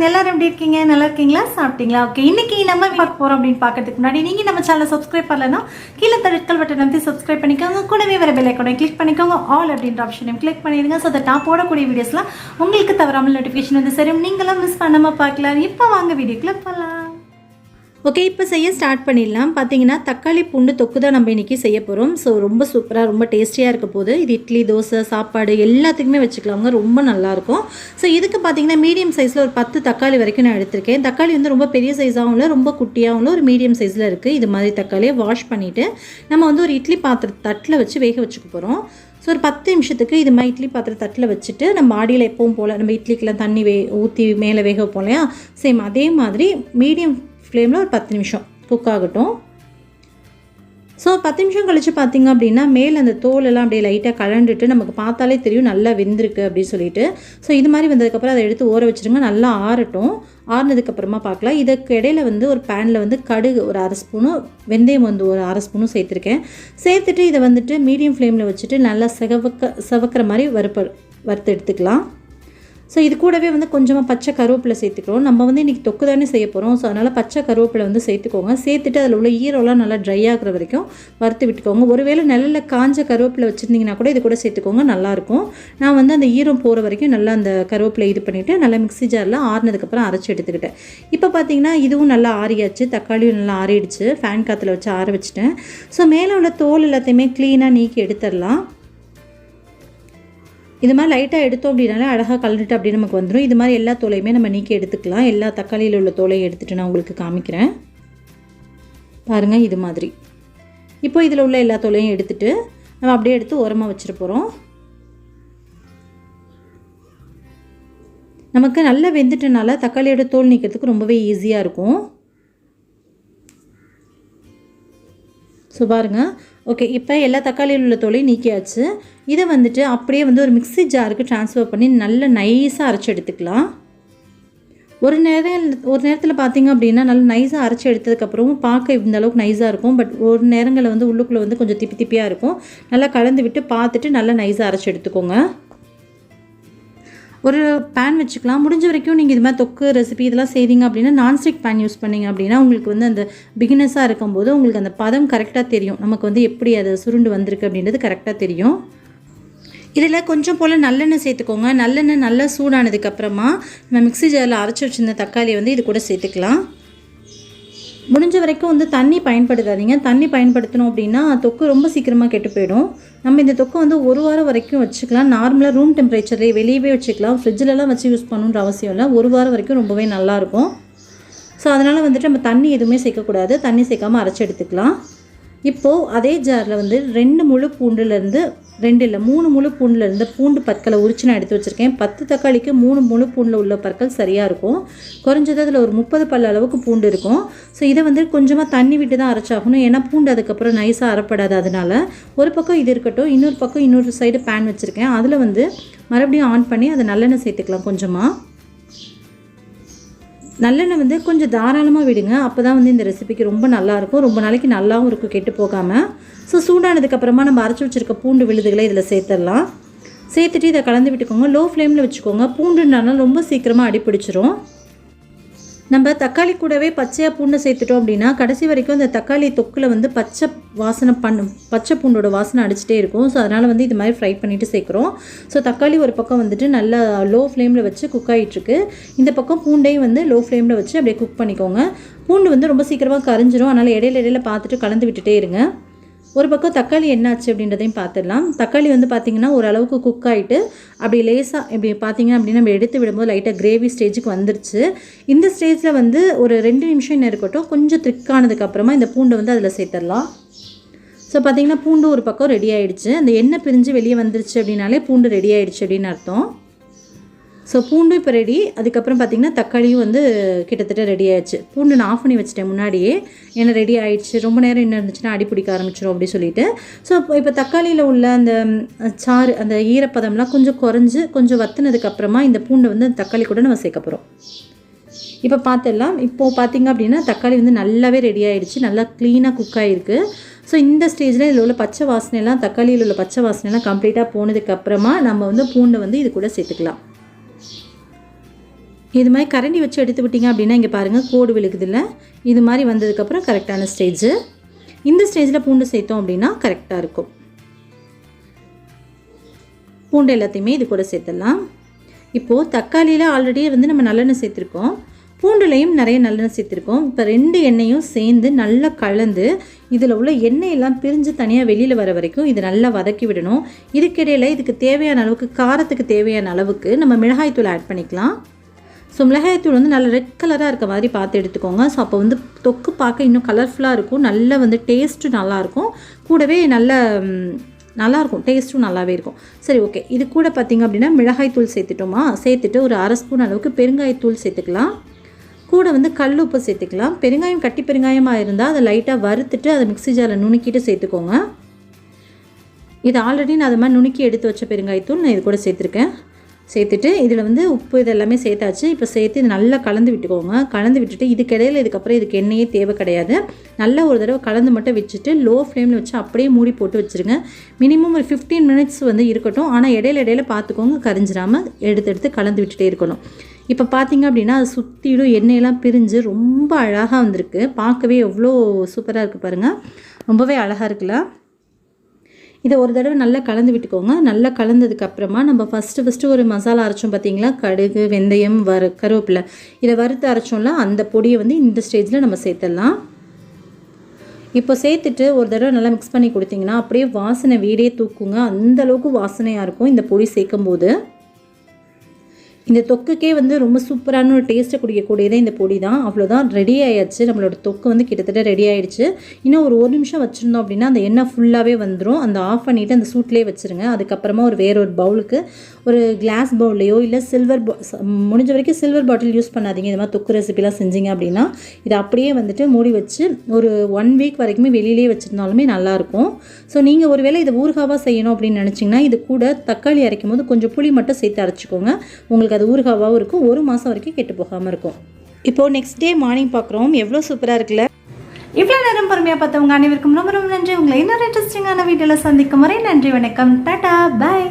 எல்லாரும் எப்படி இருக்கீங்க? நல்லா இருக்கீங்களா? சாப்பிட்டீங்களா? ஓகே, இன்னைக்கு நம்ம பார்க்க போறோம் அப்படின்னு பார்க்கறதுக்கு முன்னாடி நீங்க நம்ம சேனலை சப்ஸ்கிரைப் பண்ணலன்னா கீழே ரெட் பட்டன் அமைத்து சப்ஸ்கிரைப் பண்ணிக்கோங்க. கூடவே வர பெல் ஐகானை கிளிக் பண்ணிக்கோங்க. ஆல் அப்படின்ற ஆப்ஷனையும் கிளிக் பண்ணிடுங்க. ஸோ தட் நான் போடக்கூடிய வீடியோஸ்லாம் உங்களுக்கு தவறாமல் நோட்டிஃபிகேஷன் வந்து சரி நீங்களும் மிஸ் பண்ணாம பார்க்கலாம். இப்போ வாங்க வீடியோக்குள்ள போகலாம். ஓகே, இப்போ செய்ய ஸ்டார்ட் பண்ணிடலாம். பார்த்தீங்கன்னா தக்காளி பூண்டு தொக்கு தான் நம்ம இன்றைக்கி செய்ய போகிறோம். ஸோ ரொம்ப சூப்பராக ரொம்ப டேஸ்டியாக இருக்க போது. இது இட்லி, தோசை, சாப்பாடு எல்லாத்துக்குமே வச்சுக்கலாங்க. ரொம்ப நல்லாயிருக்கும். ஸோ இதுக்கு பார்த்தீங்கன்னா மீடியம் சைஸில் ஒரு 10 தக்காளி வரைக்கும் நான் எடுத்திருக்கேன். தக்காளி வந்து ரொம்ப பெரிய சைஸாகவும் இல்லை, ரொம்ப குட்டியாகவும் இல்லை, ஒரு மீடியம் சைஸில் இருக்குது. இது மாதிரி தக்காளியை வாஷ் பண்ணிவிட்டு நம்ம வந்து ஒரு இட்லி தட்டில் வச்சு வேக வச்சுக்க போகிறோம். ஸோ ஒரு 10 நிமிஷத்துக்கு இது மாதிரி இட்லி பாத்திரம் தட்டில் வச்சுட்டு நம்ம மாடியில் எப்பவும் போல் நம்ம இட்லிக்கெல்லாம் தண்ணி ஊற்றி மேலே வேக வைப்போம் இல்லையா, சேம் அதே மாதிரி மீடியம் ஃப்ளேமில் ஒரு 10 நிமிஷம் குக் ஆகட்டும். ஸோ 10 நிமிஷம் கழித்து பார்த்திங்க அப்படின்னா மேலே அந்த தோலெல்லாம் அப்படியே லைட்டாக கலண்டுட்டு நமக்கு பார்த்தாலே தெரியும் நல்லா வெந்திருக்கு அப்படின்னு சொல்லிட்டு. ஸோ இது மாதிரி வந்ததுக்கப்புறம் அதை எடுத்து ஊற வச்சுருங்க. நல்லா ஆறட்டும். ஆறுனதுக்கப்புறமா பார்க்கலாம். இதுக்கு இடையில வந்து ஒரு பேனில் வந்து கடுகு ஒரு 1/2 ஸ்பூனும் வெந்தயம் வந்து ஒரு 1/2 ஸ்பூனும் சேர்த்துருக்கேன். சேர்த்துட்டு இதை வந்துட்டு மீடியம் ஃப்ளேமில் வச்சுட்டு நல்லா செவக்கிற மாதிரி வறுத்து எடுத்துக்கலாம். ஸோ இது கூடவே வந்து கொஞ்சமாக பச்சை கருவேப்பிலை சேர்த்துக்கிறோம். நம்ம வந்து இன்றைக்கி தொக்கு தானே செய்ய போகிறோம். ஸோ அதனால் பச்சை கருவேப்பிலை வந்து சேர்த்துக்கோங்க. சேர்த்துட்டு அதில் உள்ள ஈரம்லாம் நல்லா ட்ரை ஆகிற வரைக்கும் வறுத்து விட்டுக்கோங்க. ஒருவேளை நல்ல காஞ்ச கருவேப்பிலை வச்சுருந்தீங்கன்னா கூட இது கூட சேர்த்துக்கோங்க, நல்லாயிருக்கும். நான் வந்து அந்த ஈரம் போகிற வரைக்கும் நல்லா அந்த கருவேப்பிலை இது பண்ணிவிட்டு நல்லா மிக்ஸி ஜாரில் ஆறுனதுக்கப்புறம் அரைச்சி எடுத்துக்கிட்டேன். இப்போ பார்த்திங்கன்னா இதுவும் நல்லா ஆறியாச்சு. தக்காளியும் நல்லா ஆறிடுச்சு. ஃபேன் காற்றுல வச்சு ஆற வச்சுட்டேன். ஸோ மேலே உள்ள தோல் எல்லாத்தையுமே க்ளீனாக நீக்கி எடுத்துடலாம். இது மாதிரி லைட்டாக எடுத்தோம் அப்படின்னாலே அழகாக கலந்துட்டு அப்படி நமக்கு வந்துடும். இது மாதிரி எல்லா தோலையுமே நம்ம நீக்கி எடுத்துக்கலாம். எல்லா தக்காளியில் உள்ள தோலையும் எடுத்துகிட்டு நான் உங்களுக்கு காமிக்கிறேன் பாருங்கள். இது மாதிரி இப்போ இதில் உள்ள எல்லா தோலையும் எடுத்துகிட்டு நம்ம அப்படியே எடுத்து ஓரமாக வச்சுட்டு போகிறோம். நமக்கு நல்லா வெந்துட்டனால தக்காளியோட தோல் நீக்கிறதுக்கு ரொம்பவே ஈஸியாக இருக்கும். ஸோ பாருங்கள். ஓகே, இப்போ எல்லா தக்காளியில் உள்ள தோலையும் நீக்கியாச்சு. இதை வந்துட்டு அப்படியே வந்து ஒரு மிக்ஸி ஜாருக்கு ட்ரான்ஸ்ஃபர் பண்ணி நல்ல நைஸாக அரைச்சி எடுத்துக்கலாம். ஒரு நேரத்தில் பார்த்திங்க அப்படின்னா நல்லா நைஸாக அரைச்சி எடுத்ததுக்கப்புறமும் பார்க்க இந்த அளவுக்கு நைஸாக இருக்கும். பட் ஒரு நேரங்களில் வந்து உள்ளுக்குள்ளே வந்து கொஞ்சம் திப்பியாக இருக்கும். நல்லா கலந்து விட்டு பார்த்துட்டு நல்லா நைஸாக அரைச்சி எடுத்துக்கோங்க. ஒரு பேன் வச்சுக்கலாம். முடிஞ்ச வரைக்கும் நீங்கள் இது மாதிரி தொக்கு ரெசிபி இதெல்லாம் செய்வீங்க அப்படின்னா நான்ஸ்டிக் பேன் யூஸ் பண்ணிங்க அப்படின்னா உங்களுக்கு வந்து அந்த பிகினஸாக இருக்கும்போது உங்களுக்கு அந்த பதம் கரெக்டாக தெரியும். நமக்கு வந்து எப்படி அது சுருண்டு வந்திருக்கு அப்படின்றது கரெக்டாக தெரியும். இதில் கொஞ்சம் போல் நல்லெண்ணெய் சேர்த்துக்கோங்க. நல்லெண்ணெய் நல்லா சூடானதுக்கப்புறமா நம்ம மிக்ஸி ஜாரில் அரைச்சி வச்சுருந்த தக்காளியை வந்து இது கூட சேர்த்துக்கலாம். முடிஞ்ச வரைக்கும் வந்து தண்ணி பயன்படுத்தாதீங்க. தண்ணி பயன்படுத்தணும் அப்படின்னா தொக்கு ரொம்ப சீக்கிரமாக கெட்டு போயிடும். நம்ம இந்த தொக்கு வந்து 1 வாரம் வரைக்கும் வச்சுக்கலாம். நார்மலாக ரூம் டெம்பரேச்சர்லேயே வெளியவே வச்சுக்கலாம். ஃப்ரிட்ஜிலலாம் வச்சு யூஸ் பண்ணணுன்ற அவசியம் இல்லை. 1 வாரம் வரைக்கும் ரொம்பவே நல்லாயிருக்கும். ஸோ அதனால் வந்துட்டு நம்ம தண்ணி எதுவுமே சேர்க்கக்கூடாது. தண்ணி சேர்க்காமல் அரைச்சி எடுத்துக்கலாம். இப்போது அதே ஜாரில் வந்து 2 முழு பூண்டுலேருந்து 2 இல்லை 3 முழு பூண்டுலேருந்து பூண்டு பற்களை உரிச்சு நான் எடுத்து வச்சுருக்கேன். 10 தக்காளிக்கு 3 முழு பூண்டில் உள்ள பற்கள் சரியாக இருக்கும். குறைஞ்சது அதில் ஒரு 30 பல் அளவுக்கு பூண்டு இருக்கும். ஸோ இதை வந்து கொஞ்சமாக தண்ணி விட்டு தான் அரைச்சாகணும். ஏன்னா பூண்டு அதுக்கப்புறம் நைஸாக அரைப்படாது. அதனால் ஒரு பக்கம் இது இருக்கட்டும். இன்னொரு பக்கம் இன்னொரு சைடு பேன் வச்சுருக்கேன். அதில் வந்து மறுபடியும் ஆன் பண்ணி அதை நல்லெண்ணெய் சேர்த்துக்கலாம். கொஞ்சமாக நல்லெண்ணெய் வந்து கொஞ்சம் தாராளமாக விடுங்க. அப்போ தான் வந்து இந்த ரெசிபிக்கு ரொம்ப நல்லாயிருக்கும். ரொம்ப நாளைக்கு நல்லாவும் இருக்கும், கெட்டு போகாமல். ஸோ சூடானதுக்கப்புறமா நம்ம அரைச்சி வச்சுருக்க பூண்டு விழுதுகளை இதில் சேர்த்துடலாம். சேர்த்துட்டு இதை கலந்து விட்டுக்கோங்க. லோ ஃப்ளேமில் வச்சுக்கோங்க. பூண்டுனாலும் ரொம்ப சீக்கிரமாக அடிப்பிடிச்சிரும். நம்ம தக்காளி கூடவே பச்சையாக பூண்டை சேர்த்துட்டோம் அப்படின்னா கடைசி வரைக்கும் அந்த தக்காளி தொக்கில் வந்து பச்சை பூண்டோட வாசனை அடிச்சுட்டே இருக்கும். ஸோ அதனால் வந்து இது மாதிரி ஃப்ரை பண்ணிவிட்டு சேர்க்குறோம். ஸோ தக்காளி ஒரு பக்கம் வந்துட்டு நல்லா லோ ஃப்ளேமில் வச்சு குக் ஆகிட்டுருக்கு. இந்த பக்கம் பூண்டையும் வந்து லோ ஃப்ளேமில் வச்சு அப்படியே குக் பண்ணிக்கோங்க. பூண்டு வந்து ரொம்ப சீக்கிரமாக கரைஞ்சிரும். அதனால் இடையில பார்த்துட்டு கலந்து விட்டுட்டே இருங்க. ஒரு பக்கம் தக்காளி என்னாச்சு அப்படின்றதையும் பார்த்துடலாம். தக்காளி வந்து பார்த்திங்கன்னா ஓரளவுக்கு குக் ஆகிட்டு அப்படி லேசாக இப்படி பார்த்திங்க அப்படின்னா நம்ம எடுத்து விடும்போது லைட்டாக கிரேவி ஸ்டேஜுக்கு வந்துருச்சு. இந்த ஸ்டேஜில் வந்து ஒரு 2 நிமிஷம் என்ன இருக்கட்டும். கொஞ்சம் திக்கானதுக்கப்புறமா இந்த பூண்டை வந்து அதில் சேர்த்துடலாம். ஸோ பார்த்திங்கன்னா பூண்டு ஒரு பக்கம் ரெடி ஆகிடுச்சு. அந்த எண்ணெய் பிரிஞ்சு வெளியே வந்துருச்சு அப்படின்னாலே பூண்டு ரெடி ஆகிடுச்சு அப்படின்னு அர்த்தம். ஸோ பூண்டும் இப்போ ரெடி. அதுக்கப்புறம் பார்த்திங்கன்னா தக்காளியும் வந்து கிட்டத்தட்ட ரெடி ஆகிடுச்சு. பூண்டு நான் ஆஃப் பண்ணி வச்சுட்டேன் முன்னாடியே. ஏன்னா ரெடி ஆகிடுச்சு. ரொம்ப நேரம் என்ன இருந்துச்சுன்னா அடி பிடிக்க ஆரம்பிச்சிடும் அப்படி சொல்லிட்டு. ஸோ இப்போ தக்காளியில் உள்ள அந்த சாறு அந்த ஈரப்பதம்லாம் கொஞ்சம் குறைஞ்சி கொஞ்சம் வற்றினதுக்கப்புறமா இந்த பூண்டை வந்து தக்காளி கூட நம்ம சேர்க்க போகிறோம். இப்போ பார்த்துடலாம். இப்போது பார்த்திங்க அப்படின்னா தக்காளி வந்து நல்லாவே ரெடி ஆகிடுச்சு. நல்லா க்ளீனாக குக் ஆகிருக்கு. ஸோ இந்த ஸ்டேஜில் இதில் உள்ள பச்சை வாசனையெல்லாம் தக்காளியில் உள்ள பச்சை வாசனையெல்லாம் கம்ப்ளீட்டாக போனதுக்கப்புறமா நம்ம வந்து பூண்டை வந்து இது கூட சேர்த்துக்கலாம். இது மாதிரி கரண்டி வச்சு எடுத்து விட்டிங்க அப்படின்னா இங்கே பாருங்கள் கோடு விழுகுதில்ல, இது மாதிரி வந்ததுக்கப்புறம் கரெக்டான ஸ்டேஜ். இந்த ஸ்டேஜில் பூண்டு சேர்த்தோம் அப்படின்னா கரெக்டாக இருக்கும். பூண்டு எல்லாத்தையுமே இது கூட சேர்த்துடலாம். இப்போது தக்காளியில் ஆல்ரெடி வந்து நம்ம நல்லெண்ணெய் சேர்த்துருக்கோம், பூண்டுலையும் நிறைய நல்லெண்ணெய் சேர்த்துருக்கோம். இப்போ 2 எண்ணெயும் சேர்ந்து நல்லா கலந்து இதில் உள்ள எண்ணெயெல்லாம் பிரிஞ்சு தனியாக வெளியில் வர வரைக்கும் இது நல்லா வதக்கி விடணும். இதுக்கிடையில் இதுக்கு தேவையான அளவுக்கு, காரத்துக்கு தேவையான அளவுக்கு நம்ம மிளகாய்த்தூள் ஆட் பண்ணிக்கலாம். ஸோ மிளகாய்த்தூள் வந்து நல்ல ரெட் கலராக இருக்க மாதிரி பார்த்து எடுத்துக்கோங்க. ஸோ அப்போ வந்து தொக்கு பார்க்க இன்னும் கலர்ஃபுல்லாக இருக்கும், நல்ல வந்து டேஸ்ட்டும் நல்லாயிருக்கும், கூடவே நல்லாயிருக்கும், டேஸ்ட்டும் நல்லாவே இருக்கும். சரி, ஓகே. இது கூட பார்த்திங்க அப்படின்னா மிளகாய்த்தூள் சேர்த்துட்டோமா, சேர்த்துட்டு ஒரு 1/2 ஸ்பூன் அளவுக்கு பெருங்காயத்தூள் சேர்த்துக்கலாம். கூட வந்து கல் உப்பு சேர்த்துக்கலாம். பெருங்காயம் கட்டி பெருங்காயமாக இருந்தால் அதை லைட்டாக வறுத்துட்டு அதை மிக்ஸி ஜாரில் நுணுக்கிட்டு சேர்த்துக்கோங்க. இது ஆல்ரெடி நான் அது மாதிரி நுணுக்கி எடுத்து வச்ச பெருங்காயத்தூள் நான் இது கூட சேர்த்துருக்கேன். சேர்த்துட்டு இதில் வந்து உப்பு இதெல்லாமே சேர்த்தாச்சு. இப்போ சேர்த்து இது நல்லா கலந்து விட்டுக்கோங்க. கலந்து விட்டுட்டு இதுக்கிடையில் இதுக்கப்புறம் இதுக்கு எண்ணெயே தேவை கிடையாது. நல்லா ஒரு தடவை கலந்து மட்டும் வச்சுட்டு லோ ஃப்ளேமில் வச்சு அப்படியே மூடி போட்டு வச்சுருங்க. மினிமம் ஒரு 15 மினிட்ஸ் வந்து இருக்கட்டும். ஆனால் இடையில பார்த்துக்கோங்க, கரிஞ்சிடாமல் எடுத்து கலந்து விட்டுட்டே இருக்கணும். இப்போ பார்த்திங்க அப்படின்னா அது சுற்றிலும் எண்ணெயெல்லாம் பிரிஞ்சு ரொம்ப அழகாக வந்திருக்கு. பார்க்கவே எவ்வளோ சூப்பராக இருக்குது பாருங்கள், ரொம்பவே அழகாக இருக்குல்ல. இதை ஒரு தடவை நல்லா கலந்து விட்டுக்கோங்க. நல்லா கலந்ததுக்கப்புறமா நம்ம ஃபஸ்ட்டு ஒரு மசாலா அரைச்சோம் பார்த்திங்களா, கடுகு, வெந்தயம், கருவேப்பிலை, இதை வறுத்து அரைச்சோம்ல, அந்த பொடியை வந்து இந்த ஸ்டேஜில் நம்ம சேர்த்துடலாம். இப்போ சேர்த்துட்டு ஒரு தடவை நல்லா மிக்ஸ் பண்ணி கொடுத்திங்கன்னா அப்படியே வாசனை வீடே தூக்குங்க. அந்தளவுக்கு வாசனையாக இருக்கும் இந்த பொடி சேர்க்கும் போது. இந்த தொக்குக்கே வந்து ரொம்ப சூப்பரான ஒரு டேஸ்ட்டை குடிக்கக்கூடியதே இந்த பொடி தான். அவ்வளோதான், ரெடி ஆயிடுச்சு. நம்மளோட தொக்கு வந்து கிட்டத்தட்ட ரெடி ஆகிடுச்சு. இன்னும் ஒரு 1 நிமிஷம் வச்சுருந்தோம் அப்படின்னா அந்த எண்ணெய் ஃபுல்லாகவே வந்துடும். அந்த ஆஃப் பண்ணிவிட்டு அந்த சூட்லேயே வச்சுருங்க. அதுக்கப்புறமா வேறு ஒரு பவுலுக்கு, ஒரு கிளாஸ் பவுல்லையோ இல்லை முடிஞ்ச வரைக்கும் சில்வர் பாட்டில் யூஸ் பண்ணாதீங்க. இது மாதிரி தொக்கு ரெசிபிலாம் செஞ்சிங்க அப்படின்னா இதை அப்படியே வந்துட்டு மூடி வச்சு ஒரு 1 வீக் வரைக்குமே வெளியிலே வச்சுருந்தாலுமே நல்லாயிருக்கும். ஸோ நீங்கள் ஒருவேளை இதை ஊறுகாவாக செய்யணும் அப்படின்னு நினச்சிங்கன்னா இது கூட தக்காளி அரைக்கும் போது கொஞ்சம் புளி மட்டும் சேர்த்து அரைச்சிக்கோங்க. உங்களுக்கு அது ஊறுகாவாகவும் இருக்கும், 1 மாதம் வரைக்கும் கெட்டு போகாமல் இருக்கும். இப்போது நெக்ஸ்ட் டே மார்னிங் பார்க்குறோம், எவ்வளோ சூப்பராக இருக்குல்ல. இவ்வளோ நேரம் பொறுமையாக பார்த்தவங்க அனைவருக்கும் ரொம்ப ரொம்ப நன்றி. உங்களை இன்னொரு இன்ட்ரெஸ்டிங்கான வீடியோவில் சந்திக்கும் வரை நன்றி, வணக்கம், டாடா, பை.